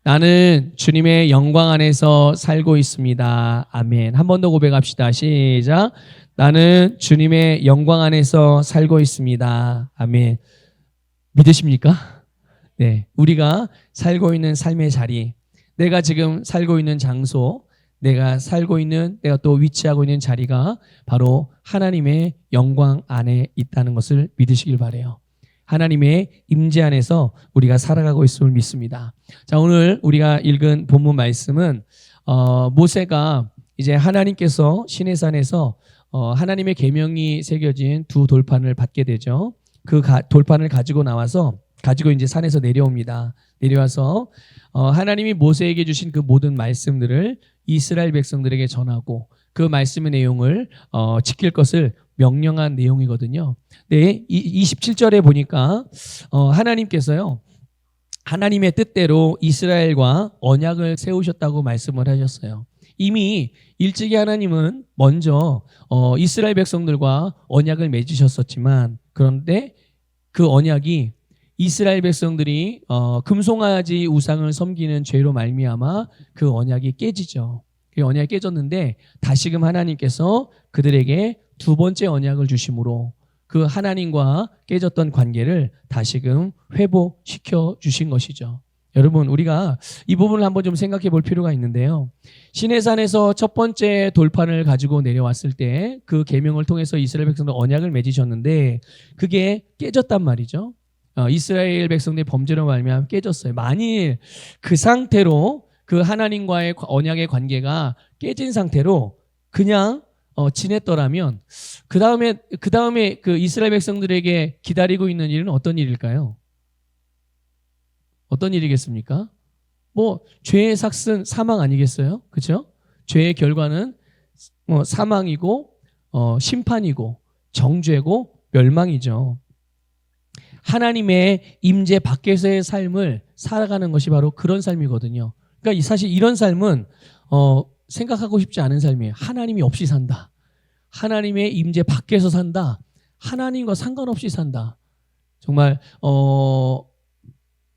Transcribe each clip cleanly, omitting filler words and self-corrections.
나는 주님의 영광 안에서 살고 있습니다. 아멘. 한 번 더 고백합시다. 시작. 나는 주님의 영광 안에서 살고 있습니다. 아멘. 믿으십니까? 네. 우리가 살고 있는 삶의 자리, 내가 지금 살고 있는 장소, 내가 또 위치하고 있는 자리가 바로 하나님의 영광 안에 있다는 것을 믿으시길 바라요. 하나님의 임재 안에서 우리가 살아가고 있음을 믿습니다. 자, 오늘 우리가 읽은 본문 말씀은 모세가 이제 하나님께서 시내산에서 하나님의 계명이 새겨진 두 돌판을 받게 되죠. 그 돌판을 가지고 이제 산에서 내려옵니다. 내려와서 하나님이 모세에게 주신 그 모든 말씀들을 이스라엘 백성들에게 전하고 그 말씀의 내용을 지킬 것을 명령한 내용이거든요. 네, 27절에 보니까 하나님께서요, 하나님의 뜻대로 이스라엘과 언약을 세우셨다고 말씀을 하셨어요. 이미 일찍이 하나님은 먼저 이스라엘 백성들과 언약을 맺으셨었지만, 그런데 그 언약이 이스라엘 백성들이 금송아지 우상을 섬기는 죄로 말미암아 그 언약이 깨지죠. 그 언약이 깨졌는데 다시금 하나님께서 그들에게 두 번째 언약을 주심으로 그 하나님과 깨졌던 관계를 다시금 회복시켜 주신 것이죠. 여러분, 우리가 이 부분을 한번 좀 생각해 볼 필요가 있는데요. 시내산에서 첫 번째 돌판을 가지고 내려왔을 때 그 계명을 통해서 이스라엘 백성들 언약을 맺으셨는데 그게 깨졌단 말이죠. 이스라엘 백성들의 범죄로 말미암아 깨졌어요. 만일 그 상태로 그 하나님과의 언약의 관계가 깨진 상태로 그냥 지냈더라면 그 다음에 그 이스라엘 백성들에게 기다리고 있는 일은 어떤 일일까요? 어떤 일이겠습니까? 죄의 삭은 사망 아니겠어요? 그렇죠? 죄의 결과는 사망이고 심판이고 정죄고 멸망이죠. 하나님의 임재 밖에서의 삶을 살아가는 것이 바로 그런 삶이거든요. 그러니까 사실 이런 삶은 생각하고 싶지 않은 삶이에요. 하나님이 없이 산다. 하나님의 임재 밖에서 산다. 하나님과 상관없이 산다. 정말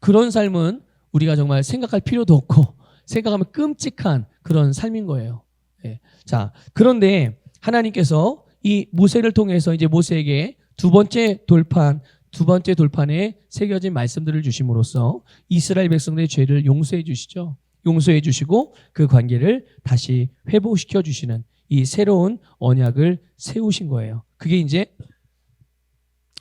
그런 삶은 우리가 정말 생각할 필요도 없고 생각하면 끔찍한 그런 삶인 거예요. 네. 자, 그런데 하나님께서 이 모세를 통해서 이제 모세에게 두 번째 돌판에 새겨진 말씀들을 주심으로써 이스라엘 백성들의 죄를 용서해 주시죠. 용서해 주시고 그 관계를 다시 회복시켜 주시는 이 새로운 언약을 세우신 거예요. 그게 이제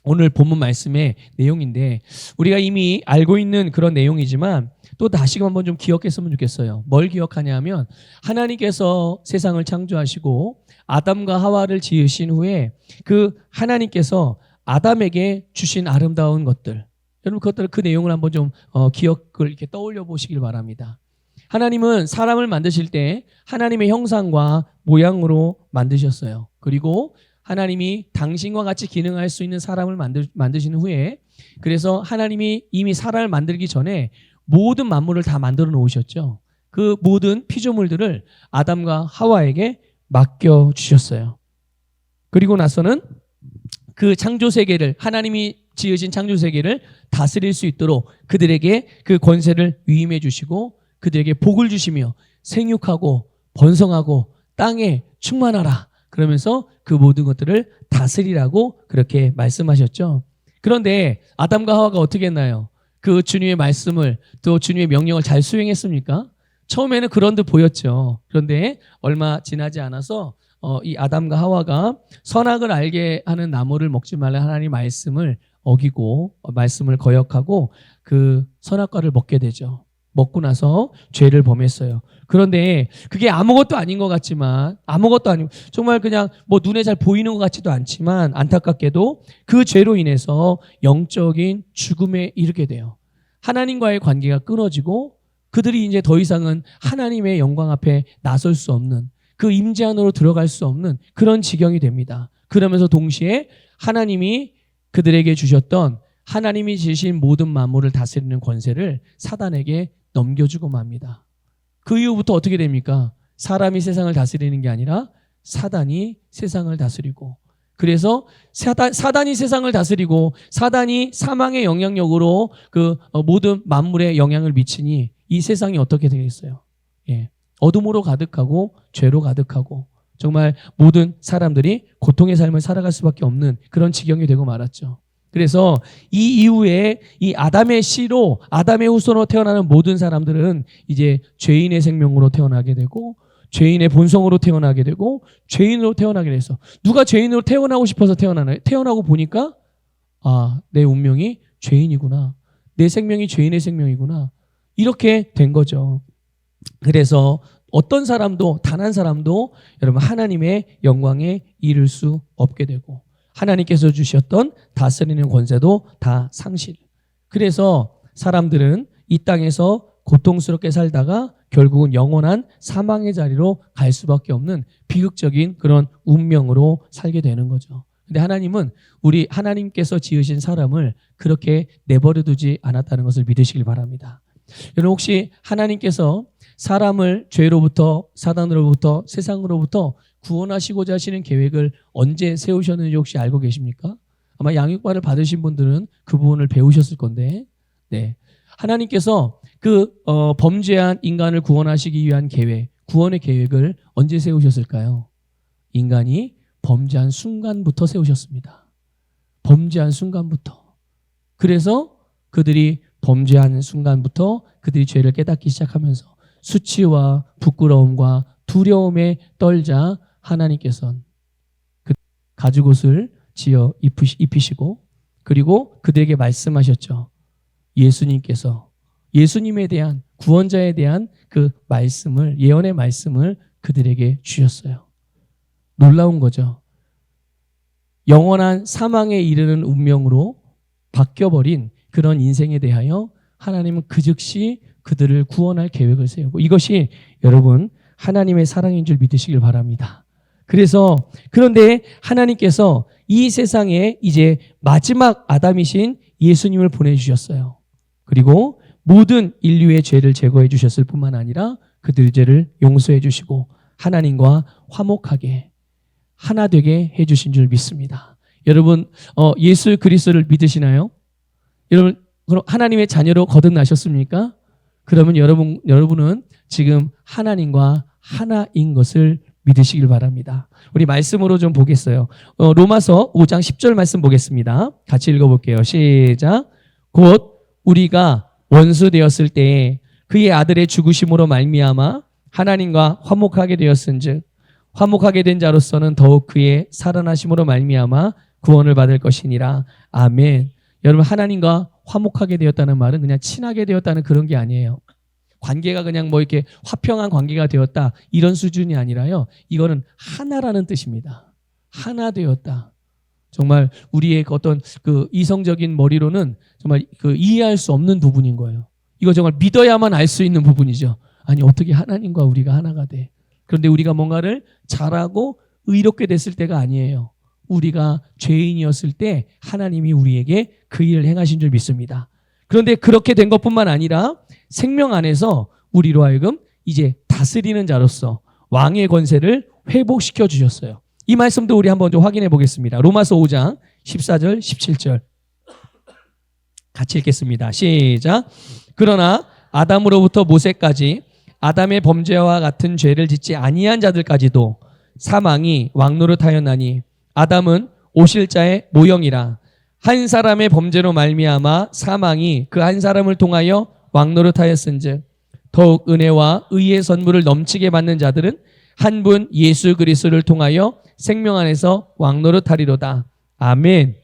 오늘 본문 말씀의 내용인데 우리가 이미 알고 있는 그런 내용이지만 또 다시금 한번 좀 기억했으면 좋겠어요. 뭘 기억하냐 하면 하나님께서 세상을 창조하시고 아담과 하와를 지으신 후에 그 하나님께서 아담에게 주신 아름다운 것들, 여러분 그 내용을 한번 좀 기억을 이렇게 떠올려 보시길 바랍니다. 하나님은 사람을 만드실 때 하나님의 형상과 모양으로 만드셨어요. 그리고 하나님이 당신과 같이 기능할 수 있는 사람을 만드신 후에 그래서 하나님이 이미 사람을 만들기 전에 모든 만물을 다 만들어 놓으셨죠. 그 모든 피조물들을 아담과 하와에게 맡겨 주셨어요. 그리고 나서는 그 창조세계를 하나님이 지으신 창조세계를 다스릴 수 있도록 그들에게 그 권세를 위임해 주시고 그들에게 복을 주시며 생육하고 번성하고 땅에 충만하라 그러면서 그 모든 것들을 다스리라고 그렇게 말씀하셨죠. 그런데 아담과 하와가 어떻게 했나요? 그 주님의 말씀을 또 주님의 명령을 잘 수행했습니까? 처음에는 그런 듯 보였죠. 그런데 얼마 지나지 않아서 이 아담과 하와가 선악을 알게 하는 나무를 먹지 말라 하나님 말씀을 어기고 말씀을 거역하고 그 선악과를 먹게 되죠. 먹고 나서 죄를 범했어요. 그런데 그게 아무것도 아닌 것 같지만 아무것도 아니고 정말 그냥 눈에 잘 보이는 것 같지도 않지만 안타깝게도 그 죄로 인해서 영적인 죽음에 이르게 돼요. 하나님과의 관계가 끊어지고 그들이 이제 더 이상은 하나님의 영광 앞에 나설 수 없는 그 임재 안으로 들어갈 수 없는 그런 지경이 됩니다. 그러면서 동시에 하나님이 그들에게 주셨던 하나님이 지으신 모든 만물을 다스리는 권세를 사단에게 넘겨주고 맙니다. 그 이후부터 어떻게 됩니까? 사람이 세상을 다스리는 게 아니라 사단이 세상을 다스리고 그래서 사단이 세상을 다스리고 사단이 사망의 영향력으로 모든 만물에 영향을 미치니 이 세상이 어떻게 되겠어요? 예. 어둠으로 가득하고 죄로 가득하고 정말 모든 사람들이 고통의 삶을 살아갈 수밖에 없는 그런 지경이 되고 말았죠. 그래서 이 이후에 이 아담의 씨로 아담의 후손으로 태어나는 모든 사람들은 이제 죄인의 생명으로 태어나게 되고 죄인의 본성으로 태어나게 되고 죄인으로 태어나게 돼서 누가 죄인으로 태어나고 싶어서 태어나나요? 태어나고 보니까 내 운명이 죄인이구나. 내 생명이 죄인의 생명이구나. 이렇게 된 거죠. 그래서 어떤 사람도 단 한 사람도 여러분 하나님의 영광에 이를 수 없게 되고 하나님께서 주셨던 다스리는 권세도 다 상실. 그래서 사람들은 이 땅에서 고통스럽게 살다가 결국은 영원한 사망의 자리로 갈 수밖에 없는 비극적인 그런 운명으로 살게 되는 거죠. 근데 하나님은 하나님께서 지으신 사람을 그렇게 내버려 두지 않았다는 것을 믿으시길 바랍니다. 여러분 혹시 하나님께서 사람을 죄로부터 사단으로부터 세상으로부터 구원하시고자 하시는 계획을 언제 세우셨는지 혹시 알고 계십니까? 아마 양육반을 받으신 분들은 그 부분을 배우셨을 건데, 네. 하나님께서 범죄한 인간을 구원하시기 위한 계획, 구원의 계획을 언제 세우셨을까요? 인간이 범죄한 순간부터 세우셨습니다. 범죄한 순간부터. 그래서 그들이 범죄한 순간부터 그들이 죄를 깨닫기 시작하면서 수치와 부끄러움과 두려움에 떨자 하나님께서는 가죽옷을 지어 입히시고 그리고 그들에게 말씀하셨죠. 예수님에 대한 구원자에 대한 그 말씀을 예언의 말씀을 그들에게 주셨어요. 놀라운 거죠. 영원한 사망에 이르는 운명으로 바뀌어버린 그런 인생에 대하여 하나님은 그 즉시 그들을 구원할 계획을 세우고 이것이 여러분 하나님의 사랑인 줄 믿으시길 바랍니다. 그런데 하나님께서 이 세상에 이제 마지막 아담이신 예수님을 보내주셨어요. 그리고 모든 인류의 죄를 제거해 주셨을 뿐만 아니라 그들의 죄를 용서해 주시고 하나님과 화목하게 하나 되게 해주신 줄 믿습니다. 여러분 예수 그리스도를 믿으시나요? 여러분 그럼 하나님의 자녀로 거듭나셨습니까? 그러면 여러분은 지금 하나님과 하나인 것을 믿으시길 바랍니다. 우리 말씀으로 좀 보겠어요. 로마서 5장 10절 말씀 보겠습니다. 같이 읽어볼게요. 시작. 곧 우리가 원수 되었을 때에 그의 아들의 죽으심으로 말미암아 하나님과 화목하게 되었은즉 화목하게 된 자로서는 더욱 그의 살아나심으로 말미암아 구원을 받을 것이니라. 아멘. 여러분 하나님과 화목하게 되었다는 말은 그냥 친하게 되었다는 그런 게 아니에요. 관계가 그냥 이렇게 화평한 관계가 되었다 이런 수준이 아니라요. 이거는 하나라는 뜻입니다. 하나 되었다. 정말 우리의 어떤 이성적인 머리로는 정말 이해할 수 없는 부분인 거예요. 이거 정말 믿어야만 알 수 있는 부분이죠. 아니 어떻게 하나님과 우리가 하나가 돼? 그런데 우리가 뭔가를 잘하고 의롭게 됐을 때가 아니에요. 우리가 죄인이었을 때 하나님이 우리에게 그 일을 행하신 줄 믿습니다. 그런데 그렇게 된 것뿐만 아니라 생명 안에서 우리로 하여금 이제 다스리는 자로서 왕의 권세를 회복시켜 주셨어요. 이 말씀도 우리 한번 좀 확인해 보겠습니다. 로마서 5장 14절 17절 같이 읽겠습니다. 시작. 그러나 아담으로부터 모세까지 아담의 범죄와 같은 죄를 짓지 아니한 자들까지도 사망이 왕노릇하였나니 아담은 오실 자의 모형이라. 한 사람의 범죄로 말미암아 사망이 그 한 사람을 통하여 왕노릇하였은즉 더욱 은혜와 의의 선물을 넘치게 받는 자들은 한 분 예수 그리스도를 통하여 생명 안에서 왕노릇하리로다. 아멘.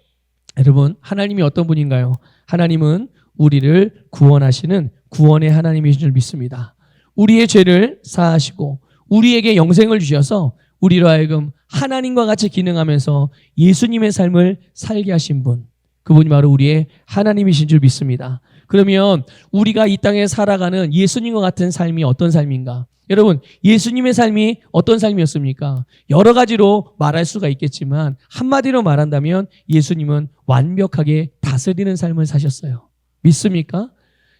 여러분 하나님이 어떤 분인가요? 하나님은 우리를 구원하시는 구원의 하나님이신 줄 믿습니다. 우리의 죄를 사하시고 우리에게 영생을 주셔서 우리로 하여금 하나님과 같이 기능하면서 예수님의 삶을 살게 하신 분, 그분이 바로 우리의 하나님이신 줄 믿습니다. 그러면 우리가 이 땅에 살아가는 예수님과 같은 삶이 어떤 삶인가? 여러분 예수님의 삶이 어떤 삶이었습니까? 여러 가지로 말할 수가 있겠지만 한마디로 말한다면 예수님은 완벽하게 다스리는 삶을 사셨어요. 믿습니까?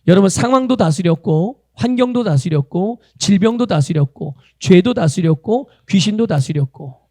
여러분 상황도 다스렸고 환경도 다스렸고 질병도 다스렸고 죄도 다스렸고 귀신도 다스렸고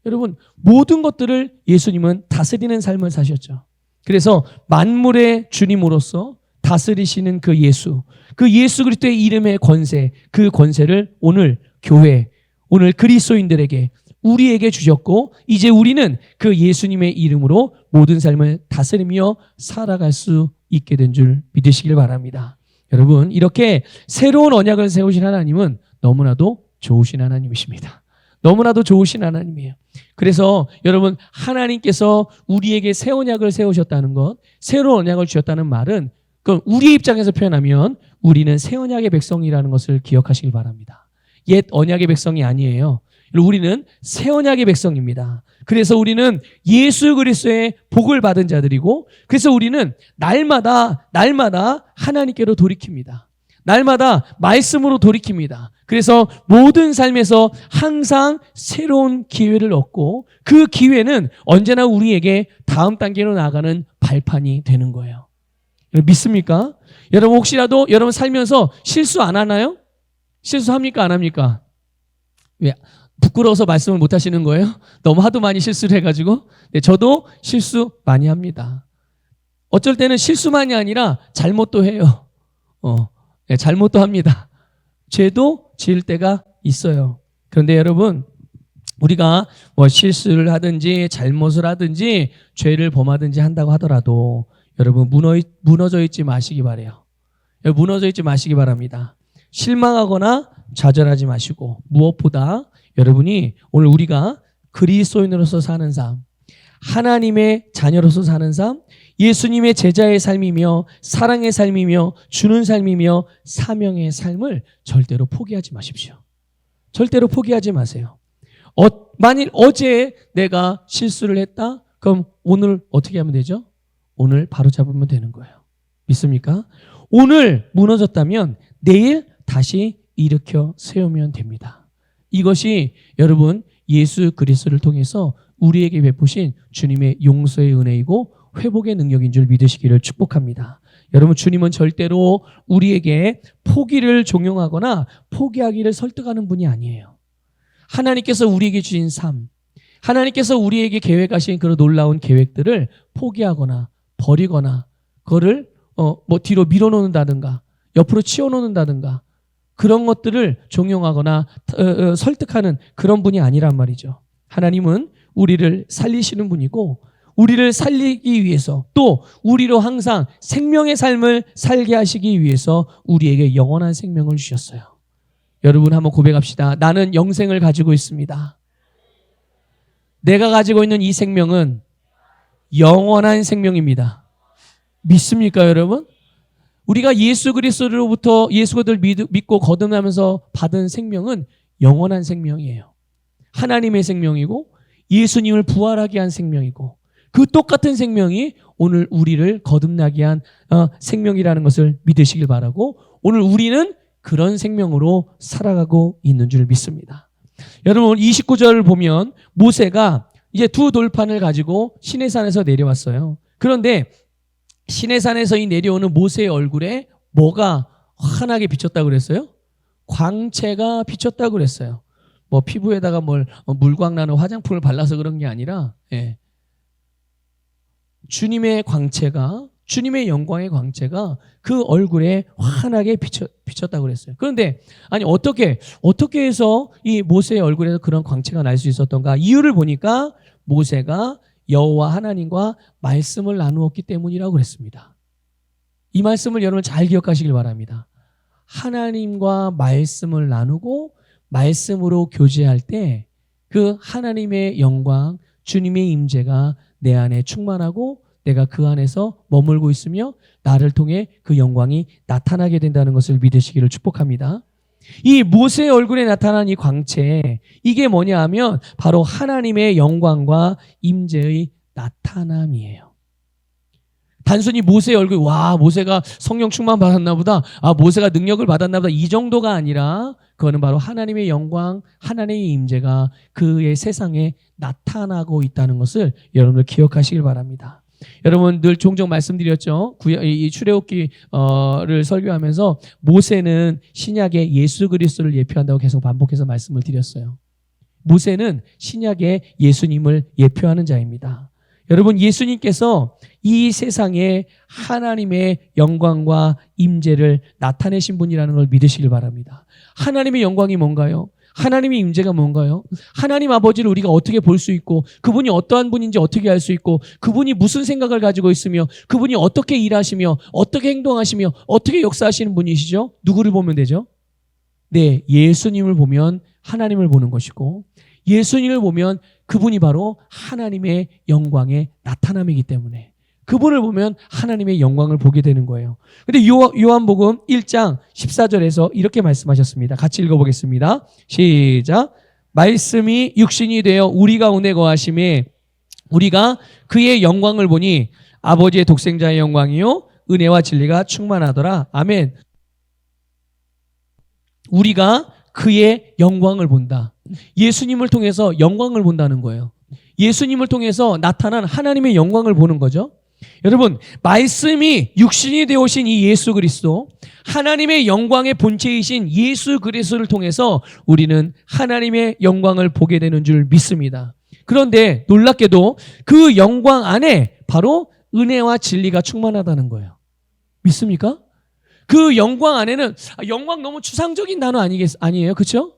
여러분, 모든 것들을 예수님은 다스리는 삶을 사셨죠. 그래서 만물의 주님으로서 다스리시는 그 예수 그리스도의 이름의 권세, 그 권세를 오늘 교회, 오늘 그리스도인들에게, 우리에게 주셨고, 이제 우리는 그 예수님의 이름으로 모든 삶을 다스리며 살아갈 수 있게 된 줄 믿으시길 바랍니다. 여러분, 이렇게 새로운 언약을 세우신 하나님은 너무나도 좋으신 하나님이십니다. 너무나도 좋으신 하나님이에요. 그래서 여러분, 하나님께서 우리에게 새 언약을 세우셨다는 것, 새로운 언약을 주셨다는 말은, 그럼 우리의 입장에서 표현하면 우리는 새 언약의 백성이라는 것을 기억하시길 바랍니다. 옛 언약의 백성이 아니에요. 우리는 새 언약의 백성입니다. 그래서 우리는 예수 그리스도의 복을 받은 자들이고, 그래서 우리는 날마다 하나님께로 돌이킵니다. 날마다 말씀으로 돌이킵니다. 그래서 모든 삶에서 항상 새로운 기회를 얻고, 그 기회는 언제나 우리에게 다음 단계로 나아가는 발판이 되는 거예요. 믿습니까? 여러분, 혹시라도 여러분 살면서 실수 안 하나요? 실수합니까? 안 합니까? 왜? 부끄러워서 말씀을 못 하시는 거예요? 너무 하도 많이 실수를 해가지고. 네, 저도 실수 많이 합니다. 어쩔 때는 실수만이 아니라 잘못도 해요. 네, 잘못도 합니다. 죄도 지을 때가 있어요. 그런데 여러분, 우리가 뭐 실수를 하든지 잘못을 하든지 죄를 범하든지 한다고 하더라도 여러분, 무너져 있지 마시기 바래요. 무너져 있지 마시기 바랍니다. 실망하거나 좌절하지 마시고, 무엇보다 여러분이 오늘 우리가 그리스도인으로서 사는 삶, 하나님의 자녀로서 사는 삶, 예수님의 제자의 삶이며 사랑의 삶이며 주는 삶이며 사명의 삶을 절대로 포기하지 마십시오. 절대로 포기하지 마세요. 만일 어제 내가 실수를 했다? 그럼 오늘 어떻게 하면 되죠? 오늘 바로 잡으면 되는 거예요. 믿습니까? 오늘 무너졌다면 내일 다시 일으켜 세우면 됩니다. 이것이 여러분, 예수 그리스도를 통해서 우리에게 베푸신 주님의 용서의 은혜이고 회복의 능력인 줄 믿으시기를 축복합니다. 여러분, 주님은 절대로 우리에게 포기를 종용하거나 포기하기를 설득하는 분이 아니에요. 하나님께서 우리에게 주신 삶, 하나님께서 우리에게 계획하신 그런 놀라운 계획들을 포기하거나 버리거나 그거를 뒤로 밀어놓는다든가 옆으로 치워놓는다든가 그런 것들을 종용하거나 설득하는 그런 분이 아니란 말이죠. 하나님은 우리를 살리시는 분이고, 우리를 살리기 위해서, 또 우리로 항상 생명의 삶을 살게 하시기 위해서 우리에게 영원한 생명을 주셨어요. 여러분, 한번 고백합시다. 나는 영생을 가지고 있습니다. 내가 가지고 있는 이 생명은 영원한 생명입니다. 믿습니까, 여러분? 우리가 예수 그리스도로부터 예수 그리스도를 믿고 거듭나면서 받은 생명은 영원한 생명이에요. 하나님의 생명이고 예수님을 부활하게 한 생명이고, 그 똑같은 생명이 오늘 우리를 거듭나게 한 생명이라는 것을 믿으시길 바라고, 오늘 우리는 그런 생명으로 살아가고 있는 줄 믿습니다. 여러분, 29절을 보면 모세가 이제 두 돌판을 가지고 시내산에서 내려왔어요. 그런데 시내산에서 이 내려오는 모세의 얼굴에 뭐가 환하게 비쳤다고 그랬어요? 광채가 비쳤다고 그랬어요. 뭐 피부에다가 물광 나는 화장품을 발라서 그런 게 아니라, 주님의 광채가, 주님의 영광의 광채가 그 얼굴에 환하게 비쳤다고 그랬어요. 그런데 아니, 어떻게 해서 이 모세의 얼굴에서 그런 광채가 날 수 있었던가? 이유를 보니까 모세가 여호와 하나님과 말씀을 나누었기 때문이라고 그랬습니다. 이 말씀을 여러분 잘 기억하시길 바랍니다. 하나님과 말씀을 나누고 말씀으로 교제할 때 그 하나님의 영광, 주님의 임재가 내 안에 충만하고 내가 그 안에서 머물고 있으며 나를 통해 그 영광이 나타나게 된다는 것을 믿으시기를 축복합니다. 이 모세의 얼굴에 나타난 이 광채, 이게 뭐냐 하면 바로 하나님의 영광과 임재의 나타남이에요. 단순히 모세의 얼굴, 와, 모세가 성령 충만 받았나 보다, 모세가 능력을 받았나 보다, 이 정도가 아니라 그거는 바로 하나님의 영광, 하나님의 임재가 그의 세상에 나타나고 있다는 것을 여러분들 기억하시길 바랍니다. 여러분, 늘 종종 말씀드렸죠. 이 출애굽기를 설교하면서 모세는 신약의 예수 그리스도를 예표한다고 계속 반복해서 말씀을 드렸어요. 모세는 신약의 예수님을 예표하는 자입니다. 여러분, 예수님께서 이 세상에 하나님의 영광과 임재를 나타내신 분이라는 걸 믿으시길 바랍니다. 하나님의 영광이 뭔가요? 하나님의 임재가 뭔가요? 하나님 아버지를 우리가 어떻게 볼 수 있고, 그분이 어떠한 분인지 어떻게 알 수 있고, 그분이 무슨 생각을 가지고 있으며, 그분이 어떻게 일하시며, 어떻게 행동하시며, 어떻게 역사하시는 분이시죠? 누구를 보면 되죠? 네, 예수님을 보면 하나님을 보는 것이고, 예수님을 보면 그분이 바로 하나님의 영광의 나타남이기 때문에 그분을 보면 하나님의 영광을 보게 되는 거예요. 근데 요한복음 1장 14절에서 이렇게 말씀하셨습니다. 같이 읽어보겠습니다. 시작. 말씀이 육신이 되어 우리 가운데 거하심에 우리가 그의 영광을 보니 아버지의 독생자의 영광이요 은혜와 진리가 충만하더라. 아멘. 우리가 그의 영광을 본다. 예수님을 통해서 영광을 본다는 거예요. 예수님을 통해서 나타난 하나님의 영광을 보는 거죠. 여러분, 말씀이 육신이 되어오신 이 예수 그리스도, 하나님의 영광의 본체이신 예수 그리스도를 통해서 우리는 하나님의 영광을 보게 되는 줄 믿습니다. 그런데 놀랍게도 그 영광 안에 바로 은혜와 진리가 충만하다는 거예요. 믿습니까? 그 영광 안에는, 영광 너무 추상적인 단어 아니에요? 그렇죠?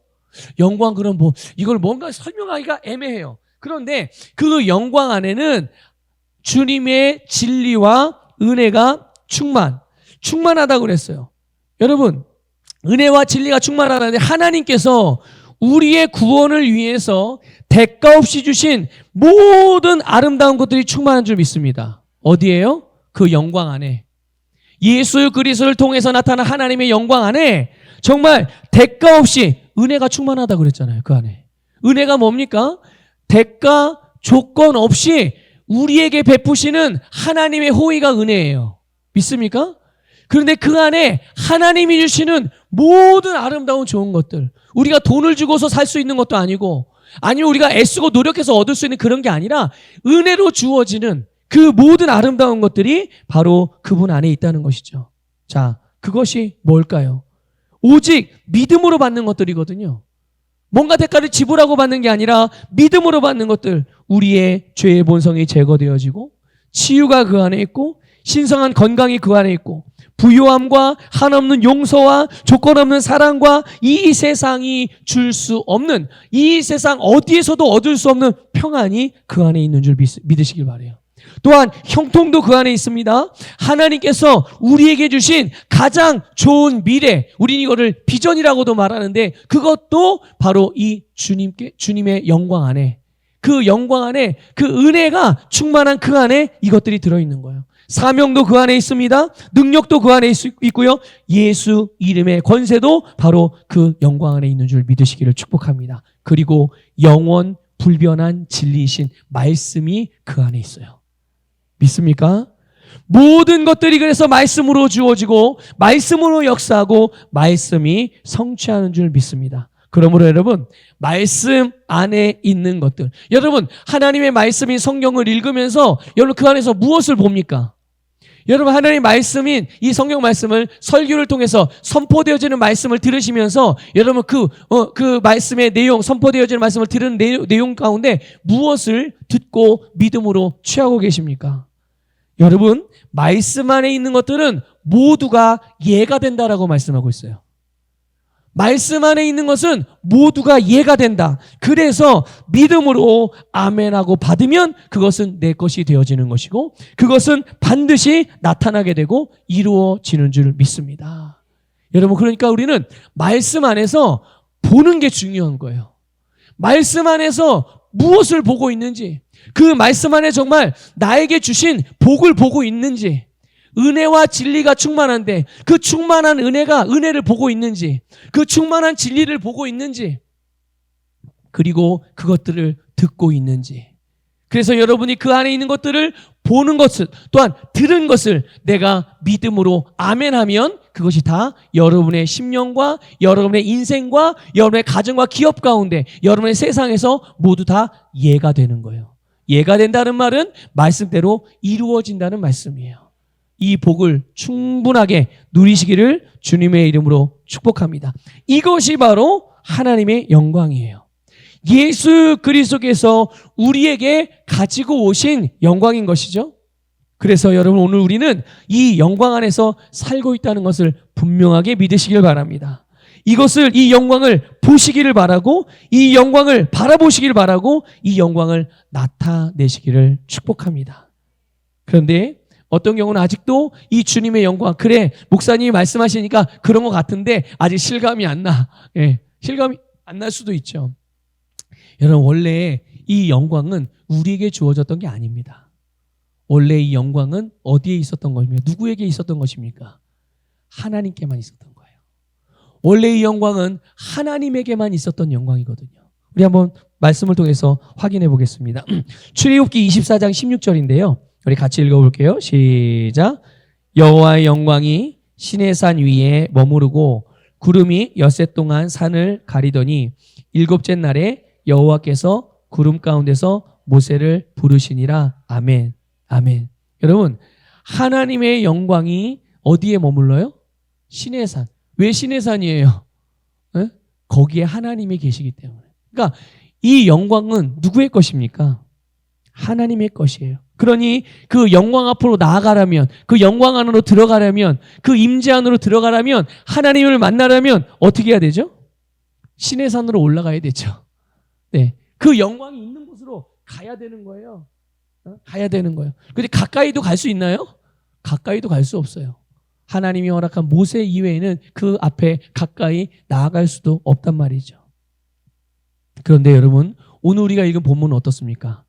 영광, 그럼 이걸 뭔가 설명하기가 애매해요. 그런데 그 영광 안에는 주님의 진리와 은혜가 충만하다고 그랬어요. 여러분, 은혜와 진리가 충만하다는데 하나님께서 우리의 구원을 위해서 대가 없이 주신 모든 아름다운 것들이 충만한 줄 믿습니다. 어디에요? 그 영광 안에. 예수 그리스도를 통해서 나타난 하나님의 영광 안에 정말 대가 없이 은혜가 충만하다고 그랬잖아요. 그 안에. 은혜가 뭡니까? 대가, 조건 없이 우리에게 베푸시는 하나님의 호의가 은혜예요. 믿습니까? 그런데 그 안에 하나님이 주시는 모든 아름다운 좋은 것들, 우리가 돈을 주고서 살 수 있는 것도 아니고, 아니면 우리가 애쓰고 노력해서 얻을 수 있는 그런 게 아니라 은혜로 주어지는 그 모든 아름다운 것들이 바로 그분 안에 있다는 것이죠. 자, 그것이 뭘까요? 오직 믿음으로 받는 것들이거든요. 뭔가 대가를 지불하고 받는 게 아니라 믿음으로 받는 것들. 우리의 죄의 본성이 제거되어지고 치유가 그 안에 있고 신성한 건강이 그 안에 있고 부요함과 한없는 용서와 조건 없는 사랑과 이 세상이 줄 수 없는, 이 세상 어디에서도 얻을 수 없는 평안이 그 안에 있는 줄 믿으시길 바라요. 또한 형통도 그 안에 있습니다. 하나님께서 우리에게 주신 가장 좋은 미래, 우린 이거를 비전이라고도 말하는데 그것도 바로 이 주님의 영광 안에, 그 영광 안에 그 은혜가 충만한 그 안에 이것들이 들어있는 거예요. 사명도 그 안에 있습니다. 능력도 그 안에 있고요. 예수 이름의 권세도 바로 그 영광 안에 있는 줄 믿으시기를 축복합니다. 그리고 영원 불변한 진리이신 말씀이 그 안에 있어요. 믿습니까? 모든 것들이 그래서 말씀으로 주어지고 말씀으로 역사하고 말씀이 성취하는 줄 믿습니다. 그러므로 여러분, 말씀 안에 있는 것들, 여러분 하나님의 말씀인 성경을 읽으면서 여러분 그 안에서 무엇을 봅니까? 여러분 하나님의 말씀인 이 성경 말씀을 설교를 통해서 선포되어지는 말씀을 들으시면서 여러분 그 말씀의 내용, 선포되어지는 말씀을 들은 내용 가운데 무엇을 듣고 믿음으로 취하고 계십니까? 여러분, 말씀 안에 있는 것들은 모두가 예가 된다라고 말씀하고 있어요. 말씀 안에 있는 것은 모두가 이해가 된다. 그래서 믿음으로 아멘하고 받으면 그것은 내 것이 되어지는 것이고 그것은 반드시 나타나게 되고 이루어지는 줄 믿습니다. 여러분, 그러니까 우리는 말씀 안에서 보는 게 중요한 거예요. 말씀 안에서 무엇을 보고 있는지, 그 말씀 안에 정말 나에게 주신 복을 보고 있는지, 은혜와 진리가 충만한데 그 충만한 은혜를 보고 있는지, 그 충만한 진리를 보고 있는지, 그리고 그것들을 듣고 있는지. 그래서 여러분이 그 안에 있는 것들을 보는 것을, 또한 들은 것을 내가 믿음으로 아멘하면 그것이 다 여러분의 심령과 여러분의 인생과 여러분의 가정과 기업 가운데 여러분의 세상에서 모두 다 예가 되는 거예요. 예가 된다는 말은 말씀대로 이루어진다는 말씀이에요. 이 복을 충분하게 누리시기를 주님의 이름으로 축복합니다. 이것이 바로 하나님의 영광이에요. 예수 그리스도께서 우리에게 가지고 오신 영광인 것이죠. 그래서 여러분 오늘 우리는 이 영광 안에서 살고 있다는 것을 분명하게 믿으시길 바랍니다. 이 영광을 보시기를 바라고 이 영광을 바라보시길 바라고 이 영광을 나타내시기를 축복합니다. 그런데 어떤 경우는 아직도 이 주님의 영광, 그래 목사님이 말씀하시니까 그런 것 같은데 아직 실감이 안 나. 실감이 안 날 수도 있죠. 여러분 원래 이 영광은 우리에게 주어졌던 게 아닙니다. 원래 이 영광은 어디에 있었던 것입니까? 누구에게 있었던 것입니까? 하나님께만 있었던 거예요. 원래 이 영광은 하나님에게만 있었던 영광이거든요. 우리 한번 말씀을 통해서 확인해 보겠습니다. 출애굽기 24장 16절인데요. 우리 같이 읽어볼게요. 시작. 여호와의 영광이 시내산 위에 머무르고 구름이 엿새 동안 산을 가리더니 일곱째 날에 여호와께서 구름 가운데서 모세를 부르시니라. 아멘. 아멘. 여러분 하나님의 영광이 어디에 머물러요? 시내산. 왜 시내산이에요? 네? 거기에 하나님이 계시기 때문에. 그러니까 이 영광은 누구의 것입니까? 하나님의 것이에요. 그러니 그 영광 앞으로 나아가려면, 그 영광 안으로 들어가려면, 그 임재 안으로 들어가려면, 하나님을 만나려면 어떻게 해야 되죠? 시내산으로 올라가야 되죠. 네, 그 영광이 있는 곳으로 가야 되는 거예요. 가야 되는 거예요. 근데 가까이도 갈 수 있나요? 가까이도 갈 수 없어요. 하나님이 허락한 모세 이외에는 그 앞에 가까이 나아갈 수도 없단 말이죠. 그런데 여러분 오늘 우리가 읽은 본문은 어떻습니까?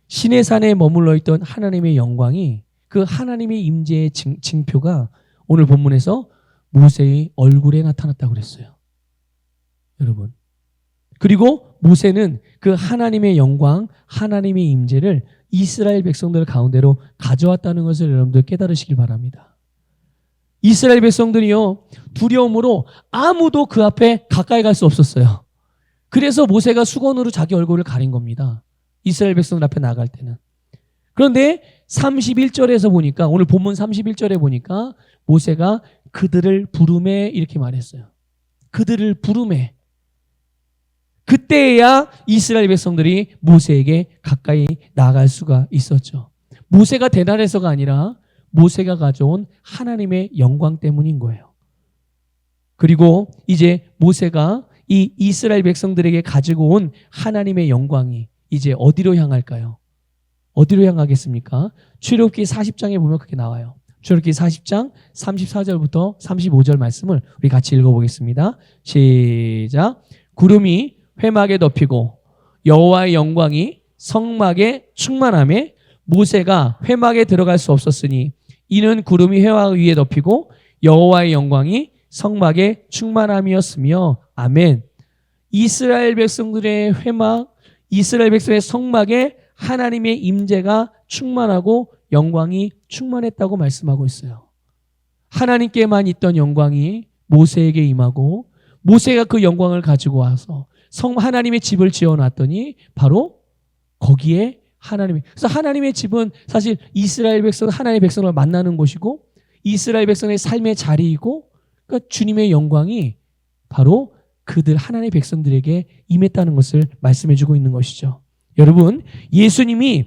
시내산에 머물러 있던 하나님의 영광이, 그 하나님의 임재의 징표가 오늘 본문에서 모세의 얼굴에 나타났다고 그랬어요. 여러분. 그리고 모세는 그 하나님의 영광, 하나님의 임재를 이스라엘 백성들 가운데로 가져왔다는 것을 여러분들 깨달으시길 바랍니다. 이스라엘 백성들이요, 두려움으로 아무도 그 앞에 가까이 갈 수 없었어요. 그래서 모세가 수건으로 자기 얼굴을 가린 겁니다. 이스라엘 백성들 앞에 나갈 때는. 그런데 31절에서 보니까, 오늘 본문 31절에 보니까 모세가 그들을 부르매 이렇게 말했어요. 그들을 부르매. 그때야 이스라엘 백성들이 모세에게 가까이 나아갈 수가 있었죠. 모세가 대단해서가 아니라 모세가 가져온 하나님의 영광 때문인 거예요. 그리고 이제 모세가 이 이스라엘 백성들에게 가지고 온 하나님의 영광이 이제 어디로 향할까요? 어디로 향하겠습니까? 출애굽기 40장에 보면 그게 나와요. 출애굽기 40장 34절부터 35절 말씀을 우리 같이 읽어보겠습니다. 시작. 구름이 회막에 덮이고 여호와의 영광이 성막에 충만하며 모세가 회막에 들어갈 수 없었으니 이는 구름이 회막 위에 덮이고 여호와의 영광이 성막에 충만함이었으며. 아멘. 이스라엘 백성들의 회막, 이스라엘 백성의 성막에 하나님의 임재가 충만하고 영광이 충만했다고 말씀하고 있어요. 하나님께만 있던 영광이 모세에게 임하고 모세가 그 영광을 가지고 와서 하나님의 집을 지어놨더니 바로 거기에 그래서 하나님의 집은 사실 이스라엘 백성, 하나님의 백성을 만나는 곳이고 이스라엘 백성의 삶의 자리이고, 그러니까 주님의 영광이 바로 그들 하나님의 백성들에게 임했다는 것을 말씀해주고 있는 것이죠. 여러분, 예수님이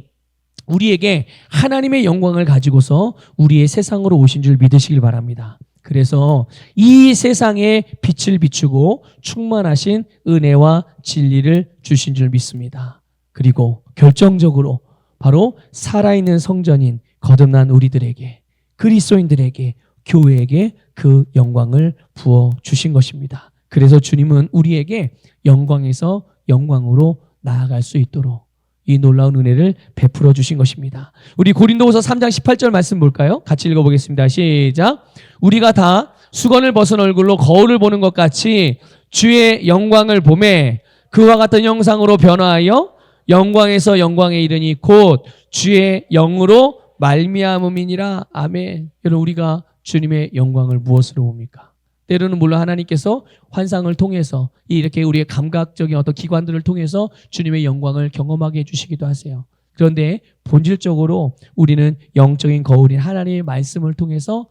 우리에게 하나님의 영광을 가지고서 우리의 세상으로 오신 줄 믿으시길 바랍니다. 그래서 이 세상에 빛을 비추고 충만하신 은혜와 진리를 주신 줄 믿습니다. 그리고 결정적으로 바로 살아있는 성전인 거듭난 우리들에게, 그리스도인들에게, 교회에게 그 영광을 부어주신 것입니다. 그래서 주님은 우리에게 영광에서 영광으로 나아갈 수 있도록 이 놀라운 은혜를 베풀어 주신 것입니다. 우리 고린도후서 3장 18절 말씀 볼까요? 같이 읽어보겠습니다. 시작. 우리가 다 수건을 벗은 얼굴로 거울을 보는 것 같이 주의 영광을 보매 그와 같은 형상으로 변화하여 영광에서 영광에 이르니 곧 주의 영으로 말미암음이니라. 아멘. 여러분, 우리가 주님의 영광을 무엇으로 봅니까? 때로는 물론 하나님께서 환상을 통해서 이렇게 우리의 감각적인 어떤 기관들을 통해서 주님의 영광을 경험하게 해주시기도 하세요. 그런데 본질적으로 우리는 영적인 거울인 하나님의 말씀을 통해서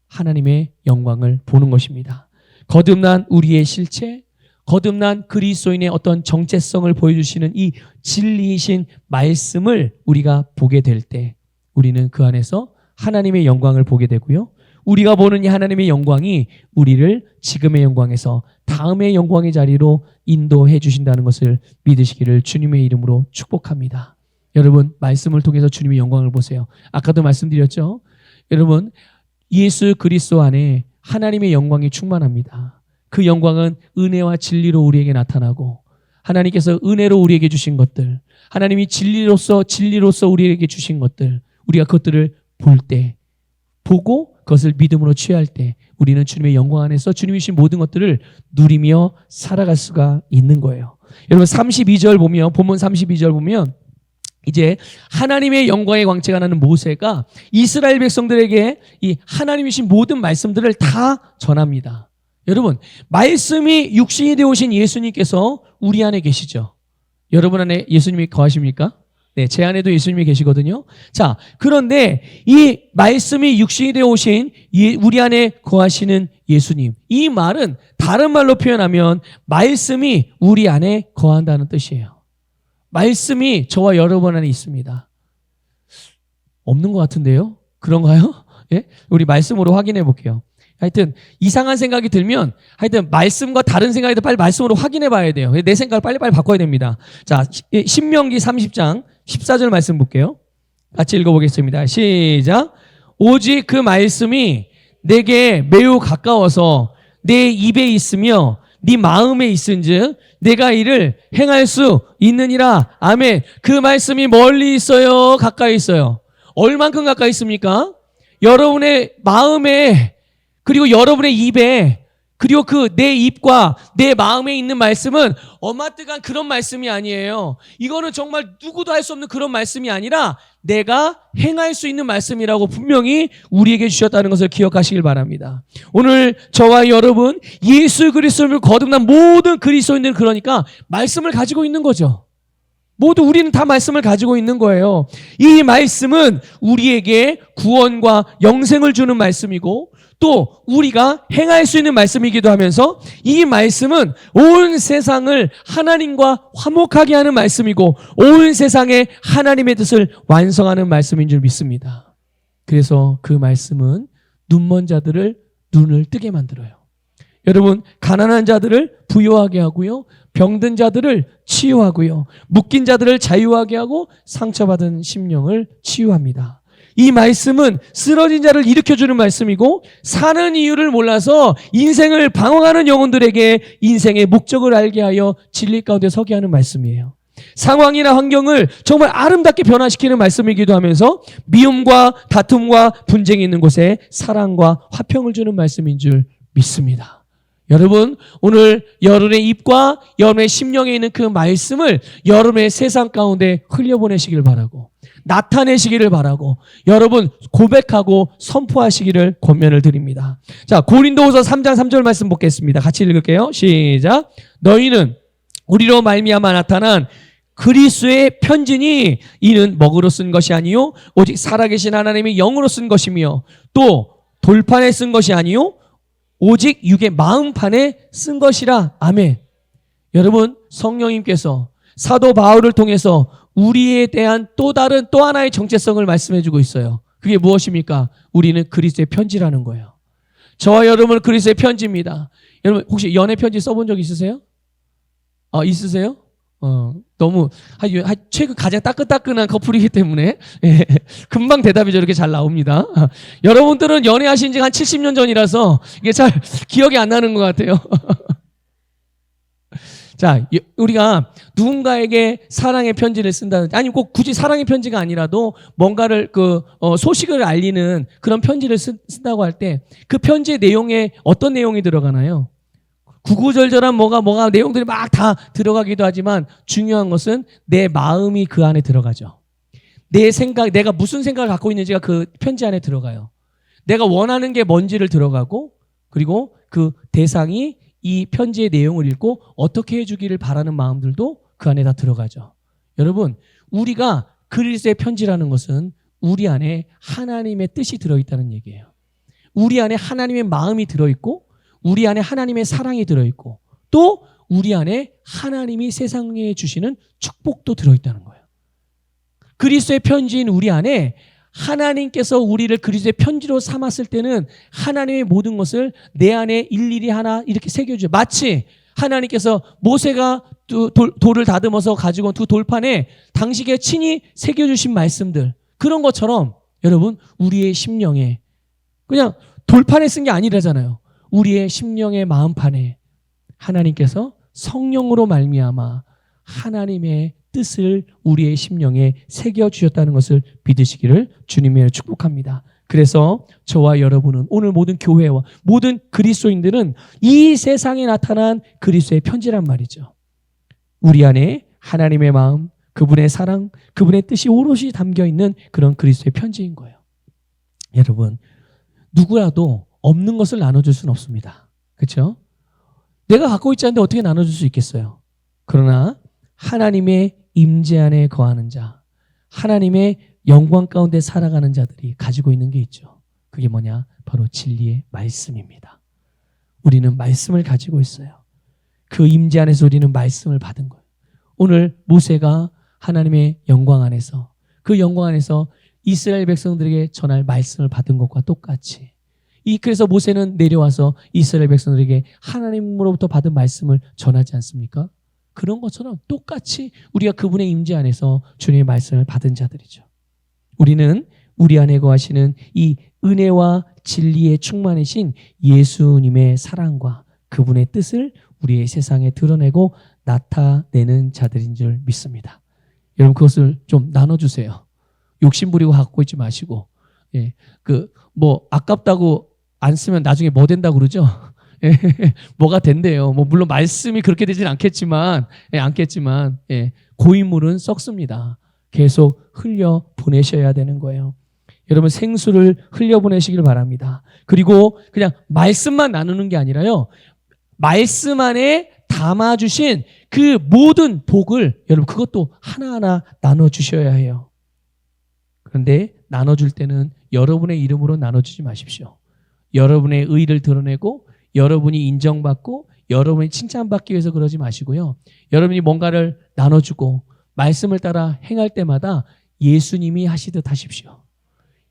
하나님의 영광을 보는 것입니다. 거듭난 우리의 실체, 거듭난 그리스도인의 어떤 정체성을 보여주시는 이 진리이신 말씀을 우리가 보게 될 때 우리는 그 안에서 하나님의 영광을 보게 되고요. 우리가 보는 이 하나님의 영광이 우리를 지금의 영광에서 다음의 영광의 자리로 인도해 주신다는 것을 믿으시기를 주님의 이름으로 축복합니다. 여러분, 말씀을 통해서 주님의 영광을 보세요. 아까도 말씀드렸죠? 여러분, 예수 그리스도 안에 하나님의 영광이 충만합니다. 그 영광은 은혜와 진리로 우리에게 나타나고 하나님께서 은혜로 우리에게 주신 것들, 하나님이 진리로서 우리에게 주신 것들, 우리가 그것들을 볼 때, 보고 그것을 믿음으로 취할 때 우리는 주님의 영광 안에서 주님이 주신 모든 것들을 누리며 살아갈 수가 있는 거예요. 여러분, 32절 보면, 본문 32절 보면 이제 하나님의 영광의 광채가 나는 모세가 이스라엘 백성들에게 이 하나님이신 모든 말씀들을 다 전합니다. 여러분, 말씀이 육신이 되어 오신 예수님께서 우리 안에 계시죠? 여러분 안에 예수님이 거하십니까? 네, 제 안에도 예수님이 계시거든요. 자, 그런데 이 말씀이 육신이 되어 오신 우리 안에 거하시는 예수님, 이 말은 다른 말로 표현하면 말씀이 우리 안에 거한다는 뜻이에요. 말씀이 저와 여러분 안에 있습니다. 없는 것 같은데요? 그런가요? 예? 우리 말씀으로 확인해 볼게요. 하여튼 이상한 생각이 들면 하여튼 말씀과 다른 생각이 들 빨리 말씀으로 확인해 봐야 돼요. 내 생각을 빨리빨리 바꿔야 됩니다. 자, 신명기 30장 14절 말씀 볼게요. 같이 읽어보겠습니다. 시작. 오직 그 말씀이 내게 매우 가까워서 내 입에 있으며 네 마음에 있은즉 내가 이를 행할 수 있느니라. 아멘. 그 말씀이 멀리 있어요? 가까이 있어요? 얼만큼 가까이 있습니까? 여러분의 마음에, 그리고 여러분의 입에, 그리고 그 내 입과 내 마음에 있는 말씀은 어마뜨간 그런 말씀이 아니에요. 이거는 정말 누구도 할 수 없는 그런 말씀이 아니라 내가 행할 수 있는 말씀이라고 분명히 우리에게 주셨다는 것을 기억하시길 바랍니다. 오늘 저와 여러분, 예수 그리스도를 거듭난 모든 그리스도인들은 그러니까 말씀을 가지고 있는 거죠. 모두 우리는 다 말씀을 가지고 있는 거예요. 이 말씀은 우리에게 구원과 영생을 주는 말씀이고 또 우리가 행할 수 있는 말씀이기도 하면서 이 말씀은 온 세상을 하나님과 화목하게 하는 말씀이고 온 세상에 하나님의 뜻을 완성하는 말씀인 줄 믿습니다. 그래서 그 말씀은 눈먼 자들을 눈을 뜨게 만들어요. 여러분, 가난한 자들을 부유하게 하고요, 병든 자들을 치유하고요, 묶인 자들을 자유하게 하고 상처받은 심령을 치유합니다. 이 말씀은 쓰러진 자를 일으켜주는 말씀이고 사는 이유를 몰라서 인생을 방황하는 영혼들에게 인생의 목적을 알게 하여 진리 가운데 서게 하는 말씀이에요. 상황이나 환경을 정말 아름답게 변화시키는 말씀이기도 하면서 미움과 다툼과 분쟁이 있는 곳에 사랑과 화평을 주는 말씀인 줄 믿습니다. 여러분, 오늘 여러분의 입과 여러분의 심령에 있는 그 말씀을 여러분의 세상 가운데 흘려보내시길 바라고 나타내시기를 바라고 여러분 고백하고 선포하시기를 권면을 드립니다. 자, 고린도후서 3장 3절 말씀 보겠습니다. 같이 읽을게요. 시작. 너희는 우리로 말미암아 나타난 그리스도의 편지니 이는 먹으로 쓴 것이 아니요 오직 살아계신 하나님의 영으로 쓴 것이며 또 돌판에 쓴 것이 아니요 오직 육의 마음판에 쓴 것이라. 아멘. 여러분, 성령님께서 사도 바울을 통해서 우리에 대한 또 다른 또 하나의 정체성을 말씀해주고 있어요. 그게 무엇입니까? 우리는 그리스도의 편지라는 거예요. 저와 여러분은 그리스도의 편지입니다. 여러분 혹시 연애 편지 써본 적 있으세요? 있으세요? 너무 최근 가장 따끈따끈한 커플이기 때문에 예, 금방 대답이 저렇게 잘 나옵니다. 여러분들은 연애하신 지 한 70년 전이라서 이게 잘 기억이 안 나는 것 같아요. 자, 우리가 누군가에게 사랑의 편지를 쓴다든지, 아니 꼭 굳이 사랑의 편지가 아니라도 뭔가를 소식을 알리는 그런 편지를 쓴다고 할 때 그 편지의 내용에 어떤 내용이 들어가나요? 구구절절한 뭐가 내용들이 막 다 들어가기도 하지만 중요한 것은 내 마음이 그 안에 들어가죠. 내 생각, 내가 무슨 생각을 갖고 있는지가 그 편지 안에 들어가요. 내가 원하는 게 뭔지를 들어가고 그리고 그 대상이 이 편지의 내용을 읽고 어떻게 해주기를 바라는 마음들도 그 안에 다 들어가죠. 여러분, 우리가 그리스도의 편지라는 것은 우리 안에 하나님의 뜻이 들어있다는 얘기예요. 우리 안에 하나님의 마음이 들어있고 우리 안에 하나님의 사랑이 들어있고 또 우리 안에 하나님이 세상에 주시는 축복도 들어있다는 거예요. 그리스도의 편지인 우리 안에 하나님께서 우리를 그리스도의 편지로 삼았을 때는 하나님의 모든 것을 내 안에 일일이 하나 이렇게 새겨줘요. 마치 하나님께서 모세가 돌을 다듬어서 가지고 온 두 돌판에 당시에 친히 새겨주신 말씀들, 그런 것처럼 여러분 우리의 심령에, 그냥 돌판에 쓴 게 아니라잖아요. 우리의 심령의 마음판에 하나님께서 성령으로 말미암아 하나님의 뜻을 우리의 심령에 새겨주셨다는 것을 믿으시기를 주님의 축복합니다. 그래서 저와 여러분은, 오늘 모든 교회와 모든 그리스도인들은 이 세상에 나타난 그리스도의 편지란 말이죠. 우리 안에 하나님의 마음, 그분의 사랑, 그분의 뜻이 오롯이 담겨있는 그런 그리스도의 편지인 거예요. 여러분, 누구라도 없는 것을 나눠줄 수는 없습니다. 그렇죠? 내가 갖고 있지 않은데 어떻게 나눠줄 수 있겠어요? 그러나 하나님의 임재 안에 거하는 자, 하나님의 영광 가운데 살아가는 자들이 가지고 있는 게 있죠. 그게 뭐냐? 바로 진리의 말씀입니다. 우리는 말씀을 가지고 있어요. 그 임재 안에서 우리는 말씀을 받은 거예요. 오늘 모세가 하나님의 영광 안에서, 그 영광 안에서 이스라엘 백성들에게 전할 말씀을 받은 것과 똑같이, 그래서 모세는 내려와서 이스라엘 백성들에게 하나님으로부터 받은 말씀을 전하지 않습니까? 그런 것처럼 똑같이 우리가 그분의 임재 안에서 주님의 말씀을 받은 자들이죠. 우리는 우리 안에 거하시는 이 은혜와 진리에 충만하신 예수님의 사랑과 그분의 뜻을 우리의 세상에 드러내고 나타내는 자들인 줄 믿습니다. 여러분, 그것을 좀 나눠주세요. 욕심부리고 갖고 있지 마시고, 아깝다고 안 쓰면 나중에 뭐 된다고 그러죠? 뭐가 된대요. 물론 말씀이 그렇게 되진 않겠지만, 고인물은 썩습니다. 계속 흘려 보내셔야 되는 거예요. 여러분, 생수를 흘려 보내시길 바랍니다. 그리고 그냥 말씀만 나누는 게 아니라요, 말씀 안에 담아주신 그 모든 복을 여러분 그것도 하나하나 나눠주셔야 해요. 그런데 나눠줄 때는 여러분의 이름으로 나눠주지 마십시오. 여러분의 의의를 드러내고 여러분이 인정받고 여러분이 칭찬받기 위해서 그러지 마시고요. 여러분이 뭔가를 나눠주고 말씀을 따라 행할 때마다 예수님이 하시듯 하십시오.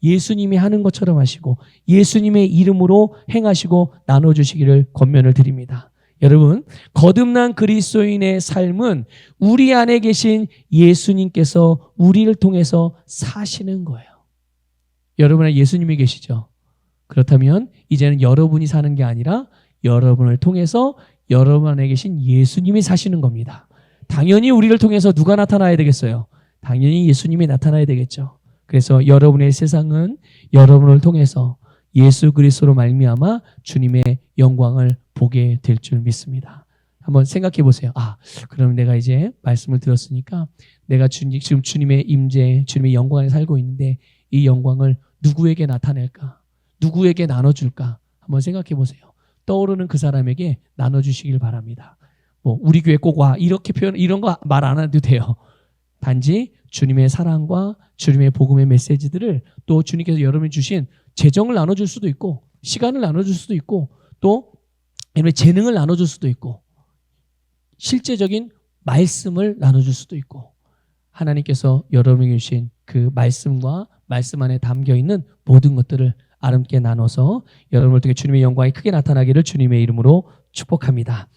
예수님이 하는 것처럼 하시고 예수님의 이름으로 행하시고 나눠주시기를 권면을 드립니다. 여러분, 거듭난 그리스도인의 삶은 우리 안에 계신 예수님께서 우리를 통해서 사시는 거예요. 여러분 안에 예수님이 계시죠? 그렇다면 이제는 여러분이 사는 게 아니라 여러분을 통해서 여러분 안에 계신 예수님이 사시는 겁니다. 당연히 우리를 통해서 누가 나타나야 되겠어요? 당연히 예수님이 나타나야 되겠죠. 그래서 여러분의 세상은 여러분을 통해서 예수 그리스도로 말미암아 주님의 영광을 보게 될 줄 믿습니다. 한번 생각해 보세요. 그럼 내가 이제 말씀을 들었으니까 내가 지금 주님의 임재, 주님의 영광 안에 살고 있는데 이 영광을 누구에게 나타낼까? 누구에게 나눠줄까? 한번 생각해 보세요. 떠오르는 그 사람에게 나눠주시길 바랍니다. 우리 교회 꼭 와, 이렇게 이런 거 말 안 해도 돼요. 단지 주님의 사랑과 주님의 복음의 메시지들을, 또 주님께서 여러분이 주신 재정을 나눠줄 수도 있고, 시간을 나눠줄 수도 있고, 또 여러분의 재능을 나눠줄 수도 있고, 실제적인 말씀을 나눠줄 수도 있고, 하나님께서 여러분에게 주신 그 말씀과 말씀 안에 담겨있는 모든 것들을 아름께 나눠서 여러분을 통해 주님의 영광이 크게 나타나기를 주님의 이름으로 축복합니다.